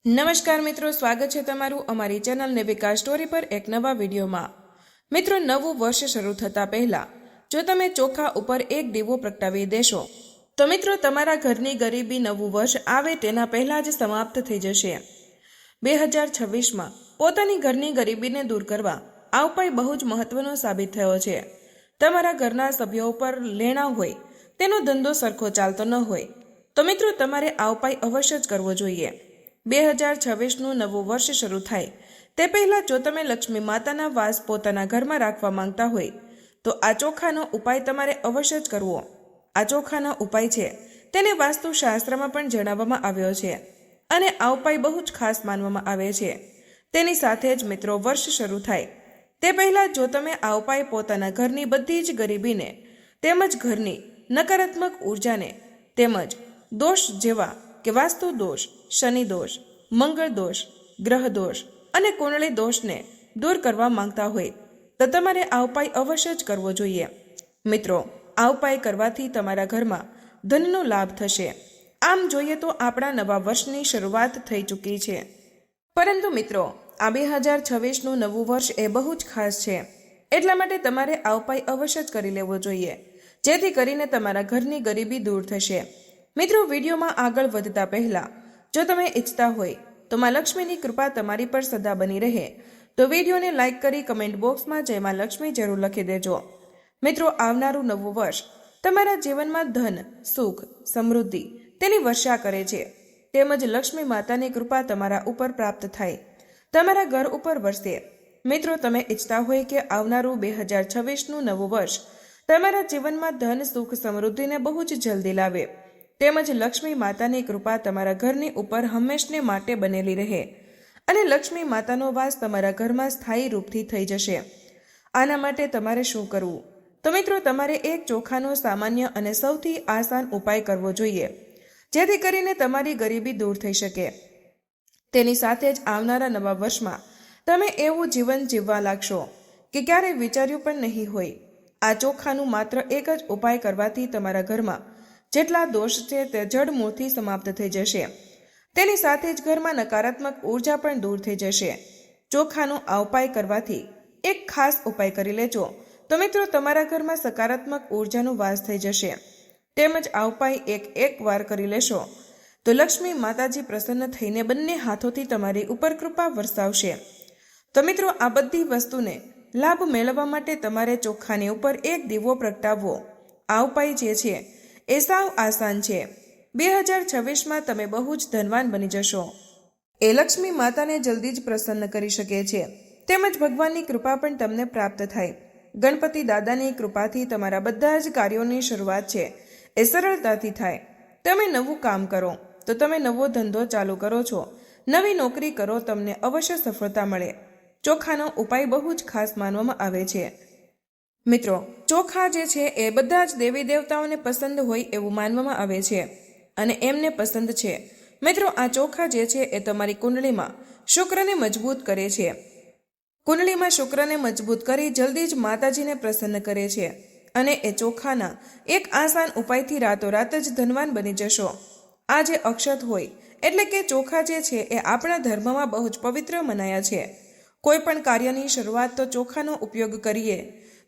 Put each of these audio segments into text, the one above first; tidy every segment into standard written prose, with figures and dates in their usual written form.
નમસ્કાર મિત્રો, સ્વાગત છે તમારું અમારી ચેનલ નેવિકા સ્ટોરી પર એક નવા વિડીયોમાં। મિત્રો, નવું વર્ષ શરૂ થતા પહેલા જો તમે ચોખા ઉપર એક દીવો પ્રગટાવી દેશો તો મિત્રો તમારા ઘરની ગરીબી નવું વર્ષ આવે તેના પહેલા જ સમાપ્ત થઈ જશે। 2026માં પોતાની ઘરની ગરીબીને દૂર કરવા આ ઉપાય બહુ જ મહત્વનો સાબિત થયો છે। તમારા ઘરના સભ્યો ઉપર લેણા હોય, તેનો ધંધો સરખો ચાલતો ન હોય તો મિત્રો તમારે આ ઉપાય અવશ્ય જ કરવો જોઈએ। 2026નું નવું વર્ષ શરૂ થાય તે પહેલા જો તમે લક્ષ્મી માતાના વાસ પોતાના ઘરમાં રાખવા માંગતા હોય તો આ ચોખાનો ઉપાય તમારે અવશ્ય જ કરવો। આ ચોખાનો ઉપાય છે તેને વાસ્તુશાસ્ત્રમાં પણ જણાવવામાં આવ્યો છે અને આ ઉપાય બહુ જ ખાસ માનવામાં આવે છે। તેની સાથે જ મિત્રો વર્ષ શરૂ થાય તે પહેલા જો તમે આ ઉપાય પોતાના ઘરની બધી જ ગરીબીને તેમજ ઘરની નકારાત્મક ઉર્જાને તેમજ દોષ જેવા કે વાસ્તુ દોષ, શનિ દોષ, મંગળ દોષ, ગ્રહ દોષ અને કુંડળી દોષને દૂર કરવા માંગતા હોય તો તમારે આ ઉપાય અવશ્ય જ કરવો જોઈએ। મિત્રો, આ ઉપાય કરવાથી તમારા ઘરમાં ધનનો લાભ થશે। આમ જોઈએ તો આપણા નવા વર્ષની શરૂઆત થઈ ચૂકી છે, પરંતુ મિત્રો આ 2026નું નવું વર્ષ એ બહુ જ ખાસ છે, એટલા માટે તમારે આ ઉપાય અવશ્ય જ કરી લેવો જોઈએ, જેથી કરીને તમારા ઘરની ગરીબી દૂર થશે। મિત્રો, વિડીયોમાં આગળ વધતા પહેલા જો તમે ઈચ્છતા હોય તો માં લક્ષ્મીની કૃપા તમારી પર સદા બની રહે તો વિડીયોને લાઇક કરી કમેન્ટ બોક્સમાં જય માં લક્ષ્મી જરૂર લખી દેજો। મિત્રો, આવનારું નવું વર્ષ તમારા જીવનમાં ધન, સુખ, સમૃદ્ધિ તેની વર્ષા કરે છે, તેમજ લક્ષ્મી માતાની કૃપા તમારા ઉપર પ્રાપ્ત થાય, તમારા ઘર ઉપર વરસે। મિત્રો, તમે ઈચ્છતા હોય કે આવનારું 2026નું નવું વર્ષ તમારા જીવનમાં ધન, સુખ, સમૃદ્ધિને બહુ જ જલ્દી લાવે, તેમજ લક્ષ્મી માતાની કૃપા તમારા ઘરની ઉપર હંમેશને માટે બનેલી રહે અને લક્ષ્મી માતાનો વાસ તમારા ઘરમાં સ્થાયી રૂપથી થઈ જશે। આના માટે તમારે શું કરવું? તો મિત્રો તમારે એક ચોખાનો સામાન્ય અને સૌથી આસાન ઉપાય કરવો જોઈએ, જેથી કરીને તમારી ગરીબી દૂર થઈ શકે। તેની સાથે જ આવનારા નવા વર્ષમાં તમે એવું જીવન જીવવા લાગશો કે ક્યારેય વિચાર્યું પણ નહીં હોય। આ ચોખાનું માત્ર એક જ ઉપાય કરવાથી તમારા ઘરમાં જેટલા દોષ છે તે જડમૂળથી સમાપ્ત થઈ જશે। તેની સાથે જ ઘરમાં નકારાત્મક ઉર્જા પણ દૂર થઈ જશે। ચોખાનો આ ઉપાય કરવાથી એક ખાસ ઉપાય કરી લેજો તો મિત્રો તમારા ઘરમાં સકારાત્મક ઉર્જાનો વાસ થઈ જશે, તેમજ આ ઉપાય એક વાર કરી લેશો તો લક્ષ્મી માતાજી પ્રસન્ન થઈને બંને હાથોથી તમારી ઉપર કૃપા વરસાવશે। તો મિત્રો આ બધી વસ્તુને લાભ મેળવવા માટે તમારે ચોખાની ઉપર એક દીવો પ્રગટાવવો। આ ઉપાય જે છે એ સાવ આસાન છે। 2026માં તમે બહુ જ ધનવાન બની જશો। એ લક્ષ્મી માતાને જલ્દી જ પ્રસન્ન કરી શકે છે, તેમજ ભગવાનની કૃપા પણ તમને પ્રાપ્ત થાય। ગણપતિ દાદાની કૃપાથી તમારા બધા જ કાર્યોની શરૂઆત છે એ સરળતાથી થાય। તમે નવું કામ કરો તો તમે નવો ધંધો ચાલુ કરો છો, નવી નોકરી કરો, તમને અવશ્ય સફળતા મળે। ચોખાનો ઉપાય બહુ જ ખાસ માનવામાં આવે છે। મિત્રો, ચોખા જે છે એ બધા જ દેવી દેવતાઓને પસંદ હોય એવું માનવામાં આવે છે અને એમને પસંદ છે। મિત્રો, આ ચોખા જે છે એ તમારી કુંડળીમાં શુક્રને મજબૂત કરે છે। કુંડળીમાં શુક્રને મજબૂત કરી જલ્દી જ માતાજીને પ્રસન્ન કરે છે અને એ ચોખાના એક આસાન ઉપાયથી રાતોરાત જ ધનવાન બની જશો। આ જે અક્ષત હોય એટલે કે ચોખા જે છે એ આપણા ધર્મમાં બહુ જ પવિત્ર મનાયા છે। કોઈ પણ કાર્યની શરૂઆત તો ચોખાનો ઉપયોગ કરીએ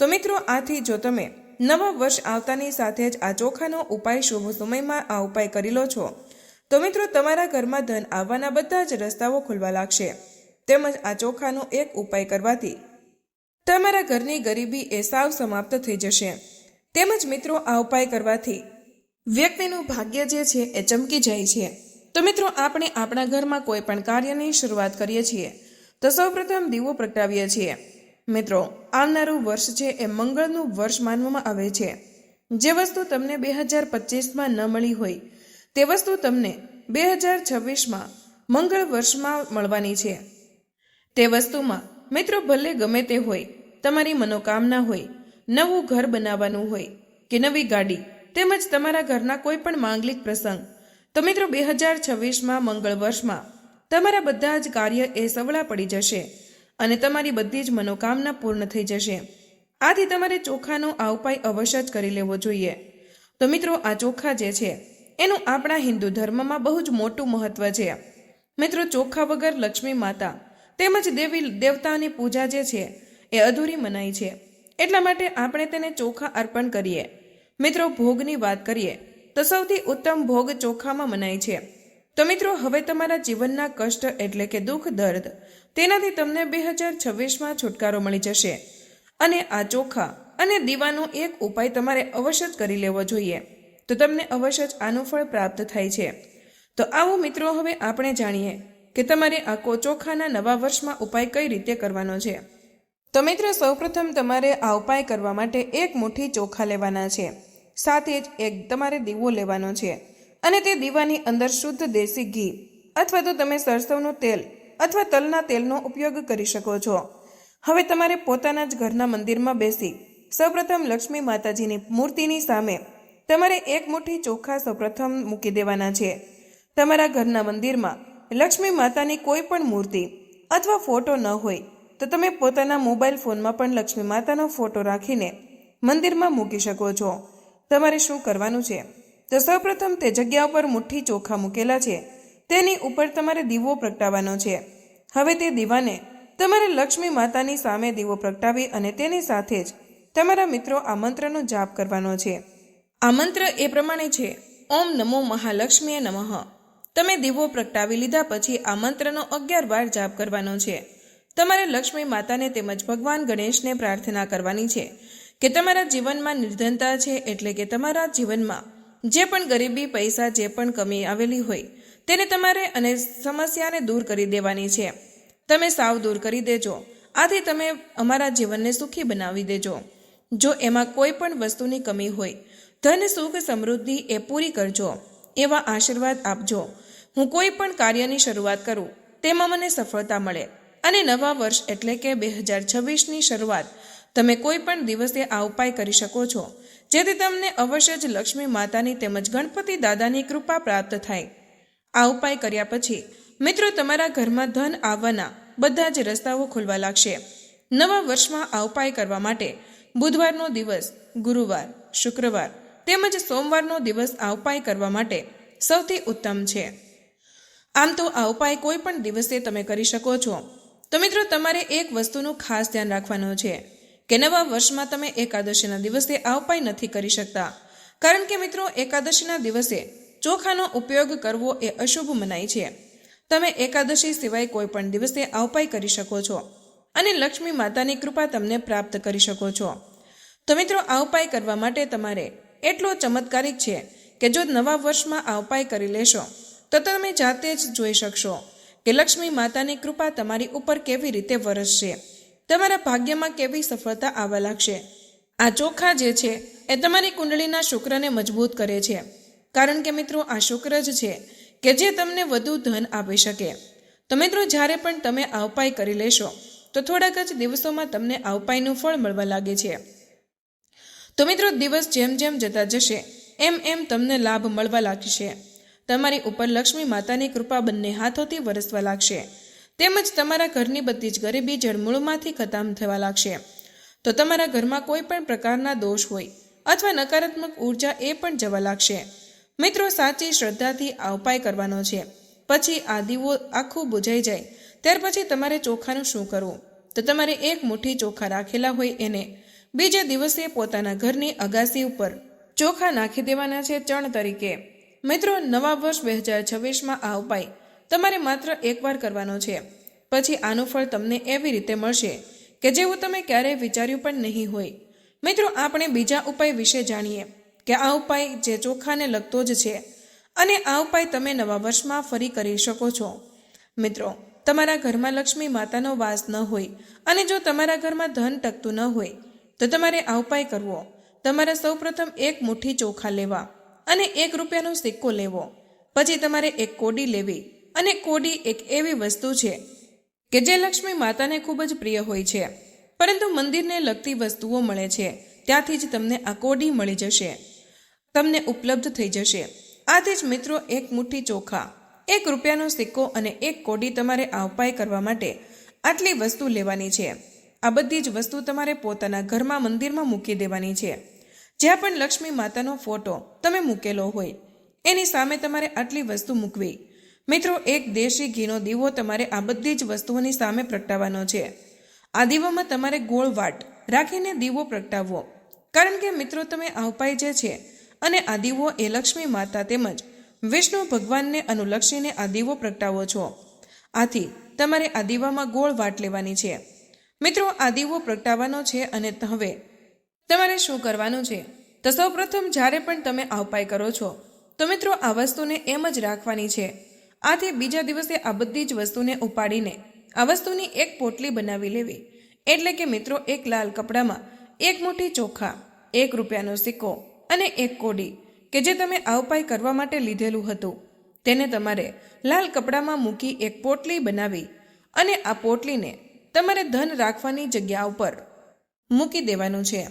તો મિત્રો આથી જો તમે નવા વર્ષ આવતાની સાથે જ આ ચોખાનો ઉપાય શુભ સમયમાં આ ઉપાય કરી લો છો તો મિત્રો તમારા ઘરમાં ધન આવવાના બધા જ રસ્તાઓ ખુલવા લાગશે, તેમજ આ ચોખાનો એક ઉપાય કરવાથી તમારા ઘરની ગરીબી એ સાવ સમાપ્ત થઈ જશે। તેમજ મિત્રો આ ઉપાય કરવાથી વ્યક્તિનું ભાગ્ય જે છે એ ચમકી જાય છે। તો મિત્રો આપણે આપણા ઘરમાં કોઈ પણ કાર્યની શરૂઆત કરીએ છીએ તો સૌપ્રથમ દીવો પ્રગટાવીએ છીએ। મિત્રો, આવનારું વર્ષ છે એ મંગળનું વર્ષ માનવામાં આવે છે। જે વસ્તુ તમને 2025માં ન મળી હોય તે વસ્તુ તમને 2026માં મંગળ વર્ષમાં મળવાની છે। તે વસ્તુમાં મિત્રો ભલે ગમે તે હોય, તમારી મનોકામના હોય, નવું ઘર બનાવવાનું હોય કે નવી ગાડી, તેમજ તમારા ઘરના કોઈ પણ માંગલિક પ્રસંગ, તો મિત્રો 2026માં મંગળ વર્ષમાં તમારા બધા જ કાર્ય એ સવળા પડી જશે અને તમારી બધી જ મનોકામના પૂર્ણ થઈ જશે। આથી તમારે ચોખાનો આ ઉપાય અવશ્ય જ કરી લેવો જોઈએ। તો મિત્રો આ ચોખા જે છે એનું આપણા હિન્દુ ધર્મમાં બહુ જ મોટું મહત્વ છે। મિત્રો, ચોખા વગર લક્ષ્મી માતા તેમજ દેવી દેવતાઓની પૂજા જે છે એ અધૂરી મનાય છે. એટલા માટે આપણે તેને ચોખા અર્પણ કરીએ. મિત્રો, ભોગની વાત કરીએ તો સૌથી ઉત્તમ ભોગ ચોખામાં મનાય છે. તો મિત્રો, હવે તમારા જીવનના કષ્ટ એટલે કે દુઃખ દર્દ તેનાથી તમને 2026માં છુટકારો મળી જશે. અને આ ચોખા અને દીવાનો એક ઉપાય તમારે અવશ્ય જ કરી લેવો જોઈએ, તો તમને અવશ્ય જ આનું ફળ પ્રાપ્ત થાય છે. તો આવો મિત્રો, હવે આપણે જાણીએ કે તમારે આ ચોખાના નવા વર્ષમાં ઉપાય કઈ રીતે કરવાનો છે. તો મિત્રો, સૌપ્રથમ તમારે આ ઉપાય કરવા માટે એક મુઠ્ઠી ચોખા લેવાના છે. સાથે જ એક તમારે દીવો લેવાનો છે અને તે દીવાની અંદર શુદ્ધ દેશી ઘી અથવા તો તમે સરસવનું તેલ અથવા તલના તેલનો ઉપયોગ કરી શકો છો. હવે તમારે પોતાના જ ઘરના મંદિરમાં બેસી સૌપ્રથમ લક્ષ્મી માતાજીની મૂર્તિની સામે તમારે એક મુઠ્ઠી ચોખા સૌપ્રથમ મૂકી દેવાના છે. તમારા ઘરના મંદિરમાં લક્ષ્મી માતાની કોઈ પણ મૂર્તિ અથવા ફોટો ન હોય તો તમે પોતાના મોબાઈલ ફોનમાં પણ લક્ષ્મી માતાનો ફોટો રાખીને મંદિરમાં મૂકી શકો છો. તમારે શું કરવાનું છે તો સૌપ્રથમ તે જગ્યા ઉપર મુઠ્ઠી ચોખા મૂકેલા છે તેની ઉપર તમારે દીવો પ્રગટાવવાનો છે. હવે તે દીવાને તમારે લક્ષ્મી માતાની સામે દીવો પ્રગટાવી અને તેની સાથે જ તમારા મિત્રો આ મંત્રનો જાપ કરવાનો છે. આ મંત્ર એ પ્રમાણે છે: ઓમ નમો મહાલક્ષ્મીએ નમઃ. તમે દીવો પ્રગટાવી લીધા પછી આ મંત્રનો 11 વાર જાપ કરવાનો છે. તમારે લક્ષ્મી માતાને તેમજ ભગવાન ગણેશને પ્રાર્થના કરવાની છે કે તમારા જીવનમાં નિર્ધનતા છે, એટલે કે તમારા જીવનમાં જે પણ ગરીબી, પૈસા, જે પણ કમી આવેલી હોય તેને તમારે અને સમસ્યાને દૂર કરી દેવાની છે. તમે સાવ દૂર કરી દેજો. આથી તમે અમારા જીવનને સુખી બનાવી દેજો. જો એમાં કોઈ પણ વસ્તુની કમી હોય, ધન, સુખ, સમૃદ્ધિ એ પૂરી કરજો. એવા આશીર્વાદ આપજો. હું કોઈ પણ કાર્યની શરૂઆત કરું તેમાં મને સફળતા મળે. અને નવા વર્ષ એટલે કે 2026ની શરૂઆત તમે કોઈ પણ દિવસે આ ઉપાય કરી શકો છો, જેથી તમને અવશ્ય જ લક્ષ્મી માતાની તેમજ ગણપતિ દાદાની કૃપા પ્રાપ્ત થાય. આ ઉપાય કર્યા પછી મિત્રો, તમારા ઘરમાં ધન આવવાના બધા જ રસ્તાઓ ખુલવા લાગશે. નવા વર્ષમાં આ ઉપાય કરવા માટે બુધવારનો દિવસ, ગુરુવાર, શુક્રવાર તેમજ સોમવારનો દિવસ આ ઉપાય કરવા માટે સૌથી ઉત્તમ છે. આમ તો આ ઉપાય કોઈ પણ દિવસે તમે કરી શકો છો. તો મિત્રો, તમારે એક વસ્તુનું ખાસ ધ્યાન રાખવાનું છે કે નવા વર્ષમાં તમે એકાદશીના દિવસે આ ઉપાય નથી કરી શકતા. કારણ કે મિત્રો, એકાદશીના દિવસે ચોખાનો ઉપયોગ કરવો એ અશુભ મનાય છે. તમે એકાદશી સિવાય કોઈ પણ દિવસે આ ઉપાય કરી શકો છો અને લક્ષ્મી માતાની કૃપા તમને પ્રાપ્ત કરી શકો છો. તો મિત્રો, આ ઉપાય કરવા માટે તમારે એટલો ચમત્કારિક છે કે જો નવા વર્ષમાં આ ઉપાય કરી લેશો તો તમે જાતે જ જોઈ શકશો કે લક્ષ્મી માતાની કૃપા તમારી ઉપર કેવી રીતે વરસશે, તમારા ભાગ્યમાં કેવી સફળતા આવવા લાગશે. આ ચોખા જે છે એ તમારી કુંડળીના શુક્રને મજબૂત કરે છે. કારણ કે મિત્રો, આ શુક્ર જ છે કે જે તમને વધુ ધન આપી શકે. તો મિત્રો, જ્યારે પણ તમે આ ઉપાય કરી લેશો તો થોડાક જ દિવસોમાં તમને આ ઉપાયનું ફળ મળવા લાગે છે. તો મિત્રો, દિવસ જેમ જેમ જતા જશે એમ એમ તમને લાભ મળવા લાગશે. તમારી ઉપર લક્ષ્મી માતાની કૃપા બંને હાથોથી વરસવા લાગશે. તેમજ તમારા ઘરની બધી જ ગરીબી જળમૂળમાંથી ખતમ થવા લાગશે. તો તમારા ઘરમાં કોઈ પણ પ્રકારના દોષ હોય અથવા નકારાત્મક ઉર્જા એ પણ જવા લાગશે. મિત્રો, સાચી શ્રદ્ધાથી આ ઉપાય કરવાનો છે. પછી આ દીવો આખું બુજાઈ જાય ત્યાર પછી તમારે ચોખાનું શું કરવું? તો તમારે એક મુઠ્ઠી ચોખા રાખેલા હોય એને બીજા દિવસે પોતાના ઘરની અગાસી ઉપર ચોખા નાખી દેવાના છે ચણ તરીકે. મિત્રો, નવા વર્ષ 2026માં આ ઉપાય તમારે માત્ર એકવાર કરવાનો છે. પછી આનું ફળ તમને એવી રીતે મળશે કે જેવું તમે ક્યારેય વિચાર્યું પણ નહીં હોય. મિત્રો, આપણે બીજા ઉપાય વિશે જાણીએ કે આ ઉપાય જે ચોખાને લગતો જ છે અને આ ઉપાય તમે નવા વર્ષમાં ફરી કરી શકો છો. મિત્રો, તમારા ઘરમાં લક્ષ્મી માતાનો વાસ ન હોય અને જો તમારા ઘરમાં ધન ટકતું ન હોય તો તમારે આ ઉપાય કરવો. તમારે સૌપ્રથમ એક મુઠ્ઠી ચોખા લેવા અને 1 રૂપિયાનો સિક્કો લેવો. પછી તમારે એક કોડી લેવી અને કોડી એક એવી વસ્તુ છે કે જે લક્ષ્મી માતાને ખૂબ જ પ્રિય હોય છે, પરંતુ મંદિરને લગતી વસ્તુઓ મળે છે ત્યાંથી જ તમને આ કોડી મળી જશે, તમને ઉપલબ્ધ થઈ જશે. આથી જ મિત્રો, 1 મુઠ્ઠી ચોખા, 1 રૂપિયાનો સિક્કો અને 1 કોડી તમારે આ ઉપાય કરવા માટે આટલી વસ્તુ લેવાની છે. આ બધી જ વસ્તુ તમારે પોતાના ઘરમાં મંદિરમાં મૂકી દેવાની છે. જ્યાં પણ લક્ષ્મી માતાનો ફોટો તમે મૂકેલો હોય એની સામે તમારે આટલી વસ્તુ મૂકવી. મિત્રો, એક દેશી ઘીનો દીવો તમારે આ બધી જ વસ્તુઓની સામે પ્રગટાવવાનો છે. આ દીવામાં તમારે ગોળ વાટ રાખીને દીવો પ્રગટાવવો, કારણ કે મિત્રો તમે આ ઉપાય જે છે અને આ દીવો એ લક્ષ્મી માતા તેમજ વિષ્ણુ ભગવાનને અનુલક્ષીને આ દીવો પ્રગટાવો છો. આથી તમારે આ દીવામાં ગોળ વાટ લેવાની છે. મિત્રો, આ દીવો પ્રગટાવવાનો છે અને હવે તમારે શું કરવાનું છે તો સૌપ્રથમ જ્યારે પણ તમે આ ઉપાય કરો છો તો મિત્રો આ વસ્તુને એમ જ રાખવાની છે. આથી બીજા દિવસે આ બધી જ વસ્તુને ઉપાડીને આ વસ્તુની એક પોટલી બનાવી લેવી. એટલે કે મિત્રો, એક લાલ કપડામાં એક મુઠ્ઠી ચોખા, ₹1નો સિક્કો અને એક કોડી કે જે તમે આ ઉપાય કરવા માટે લીધેલું હતું તેને તમારે લાલ કપડામાં મૂકી એક પોટલી બનાવી અને આ પોટલીને તમારે ધન રાખવાની જગ્યા ઉપર મૂકી દેવાનું છે.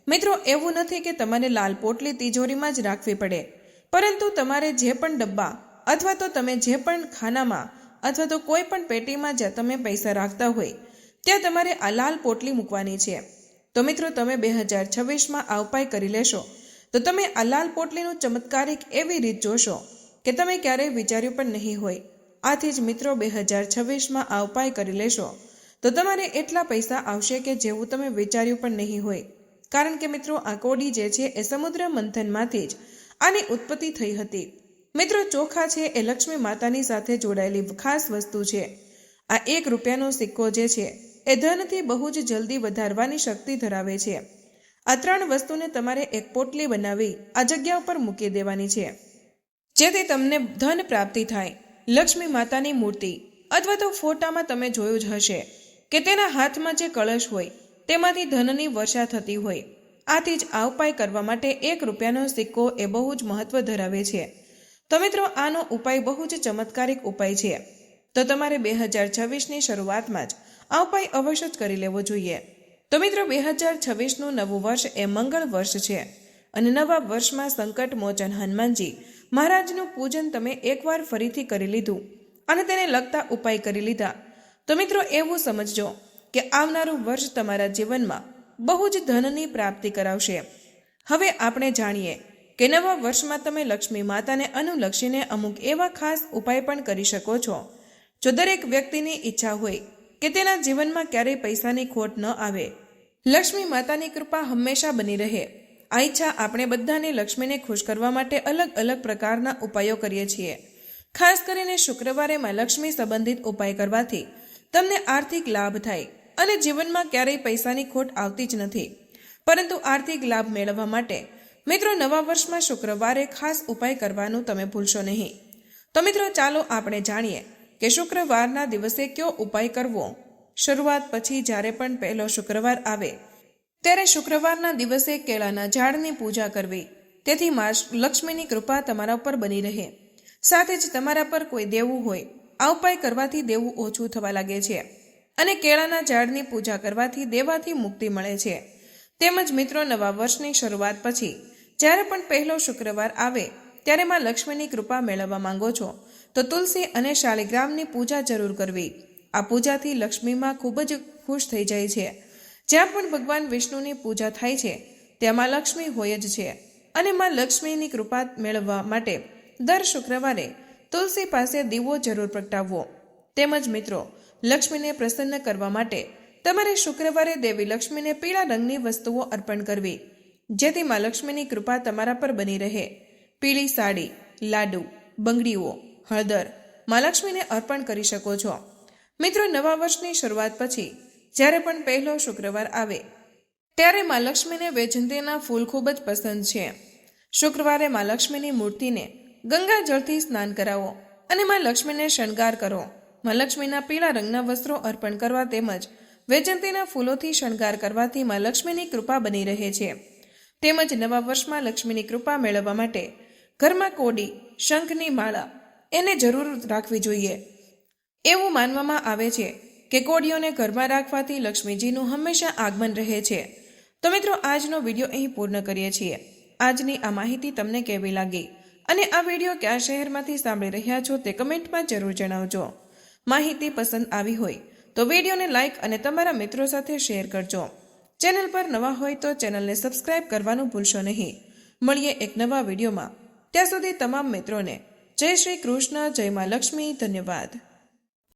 મિત્રો, એવું નથી કે તમારે લાલ પોટલી તિજોરીમાં જ રાખવી પડે, પરંતુ તમારે જે પણ ડબ્બા અથવા તો તમે જે પણ ખાનામાં અથવા તો કોઈ પણ પેટીમાં જ્યાં તમે પૈસા રાખતા હોય ત્યાં તમારે આ લાલ પોટલી મૂકવાની છે. તો મિત્રો, તમે 2026માં આ ઉપાય કરી લેશો તો તમે આ લાલ પોટલીનું ચમત્કારિક એવી રીત જોશો કે તમે ક્યારેય વિચાર્યું પણ નહીં હોય. આથી જ મિત્રો, 2026માં આ ઉપાય કરી લેશો તો તમારે એટલા પૈસા આવશે કે જેવું તમે વિચાર્યું પણ નહીં હોય. કારણ કે મિત્રો, આ કોડી જે છે એ સમુદ્ર મંથનમાંથી જ આની ઉત્પત્તિ થઈ હતી. મિત્રો, ચોખા છે એ લક્ષ્મી માતાની સાથે જોડાયેલી ખાસ વસ્તુ છે. આ ₹1નો સિક્કો જે છે એ ધનથી બહુ જ જલ્દી વધારવાની શક્તિ ધરાવે છે. આ 3 વસ્તુને તમારે એક પોટલી બનાવી આ જગ્યા ઉપર મૂકી દેવાની છે, જેથી તમને ધન પ્રાપ્તિ થાય. લક્ષ્મી માતાની મૂર્તિ અથવા તો ફોટામાં તમે જોયું જ હશે કે તેના હાથમાં જે કળશ હોય તેમાંથી ધનની વર્ષા થતી હોય. આથી જ આ ઉપાય કરવા માટે ₹1નો સિક્કો એ બહુ જ મહત્વ ધરાવે છે. તો મિત્રો, આનો ઉપાય બહુ જ ચમત્કારિક ઉપાય છે. તો તમારે 2026ની શરૂઆતમાં જ આ ઉપાય અવશ્ય જ કરી લેવો જોઈએ. તો મિત્રો, 2026નું નવું વર્ષ એ મંગળ વર્ષ છે અને નવા વર્ષમાં સંકટ મોચન હનુમાનજી મહારાજનું પૂજન તમે એકવાર ફરીથી કરી લીધું અને તેને લગતા ઉપાય કરી લીધા તો મિત્રો, એવું સમજજો કે આવનારું વર્ષ તમારા જીવનમાં બહુ જ ધનની પ્રાપ્તિ કરાવશે. હવે આપણે જાણીએ કે નવા વર્ષમાં તમે લક્ષ્મી માતાને અનુલક્ષીને અમુક એવા ખાસ ઉપાય પણ કરી શકો છો. જો દરેક વ્યક્તિની ઈચ્છા હોય કે તેના જીવનમાં ક્યારેય પૈસાની ખોટ ન આવે, લક્ષ્મી માતાની કૃપા હંમેશા બની રહે, આ ઈચ્છા આપણે બધાને લક્ષ્મીને ખુશ કરવા માટે અલગ અલગ પ્રકારના ઉપાયો કરીએ છીએ. ખાસ કરીને શુક્રવારે માં લક્ષ્મી સંબંધિત ઉપાય કરવાથી તમને આર્થિક લાભ થાય અને જીવનમાં ક્યારેય પૈસાની ખોટ આવતી જ નથી. પરંતુ આર્થિક લાભ મેળવવા માટે મિત્રો, નવા વર્ષમાં શુક્રવારે ખાસ ઉપાય કરવાનું તમે ભૂલશો નહીં. તો મિત્રો, ચાલો આપણે જાણીએ કે શુક્રવારના દિવસે કયો ઉપાય કરવો. શરૂઆત પછી જ્યારે પણ પહેલો શુક્રવાર આવે ત્યારે શુક્રવારના દિવસે કેળાના ઝાડની પૂજા કરવી, તેથી માં લક્ષ્મીની કૃપા તમારા ઉપર બની રહે. સાથે જ તમારા પર કોઈ દેવું હોય, આ ઉપાય કરવાથી દેવું ઓછું થવા લાગે છે અને કેળાના ઝાડની પૂજા કરવાથી દેવાથી મુક્તિ મળે છે. તેમજ મિત્રો, નવા વર્ષની શરૂઆત પછી જ્યારે પણ પહેલો શુક્રવાર આવે ત્યારે માં લક્ષ્મીની કૃપા મેળવવા માંગો છો તો તુલસી અને શાલિગ્રામની પૂજા જરૂર કરવી. આ પૂજાથી લક્ષ્મીમાં ખૂબ જ ખુશ થઈ જાય છે. જ્યાં પણ ભગવાન વિષ્ણુની પૂજા થાય છે ત્યાં માં લક્ષ્મી હોય જ છે અને માં લક્ષ્મીની કૃપા મેળવવા માટે દર શુક્રવારે તુલસી પાસે દીવો જરૂર પ્રગટાવવો. તેમજ મિત્રો, લક્ષ્મીને પ્રસન્ન કરવા માટે તમારે શુક્રવારે દેવી લક્ષ્મીને પીળા રંગની વસ્તુઓ અર્પણ કરવી, જેથી માં લક્ષ્મીની કૃપા તમારા પર બની રહે. પીળી સાડી, લાડુ, બંગડીઓ, હળદર માં લક્ષ્મીને અર્પણ કરી શકો છો. મિત્રો, નવા વર્ષની શરૂઆત પછી જ્યારે પણ પહેલો શુક્રવાર આવે ત્યારે માં લક્ષ્મીને વૈજયંતીના ફૂલ ખૂબ જ પસંદ છે. શુક્રવારે માં લક્ષ્મીની મૂર્તિને ગંગા જળથી સ્નાન કરાવો અને માં લક્ષ્મીને શણગાર કરો. માં લક્ષ્મીના પીળા રંગના વસ્ત્રો અર્પણ કરવા તેમજ વૈજયંતીના ફૂલોથી શણગાર કરવાથી માં લક્ષ્મીની કૃપા બની રહે છે. તેમજ નવા વર્ષમાં લક્ષ્મીની કૃપા મેળવવા માટે ઘરમાં કોડી, શંખની માળા એને જરૂર રાખવી જોઈએ. એવું માનવામાં આવે છે કે કોડીઓને ઘરમાં રાખવાથી લક્ષ્મીજીનું હંમેશા આગમન રહે છે. તો મિત્રો, આજનો વિડીયો અહીં પૂર્ણ કરીએ છીએ. આજની આ માહિતી તમને કેવી લાગી અને આ વિડીયો કયા શહેરમાંથી સાંભળી રહ્યા છો તે કમેન્ટમાં જરૂર જણાવજો. માહિતી પસંદ આવી હોય તો વિડીયોને લાઇક અને તમારા મિત્રો સાથે શેર કરજો. ચેનલ પર નવા હોય તો ચેનલને સબસ્ક્રાઇબ કરવાનું ભૂલશો નહીં. મળીએ એક નવા વિડીયોમાં. ત્યાં સુધી તમામ મિત્રોને જય શ્રી કૃષ્ણ, જય મા લક્ષ્મી. ધન્યવાદ.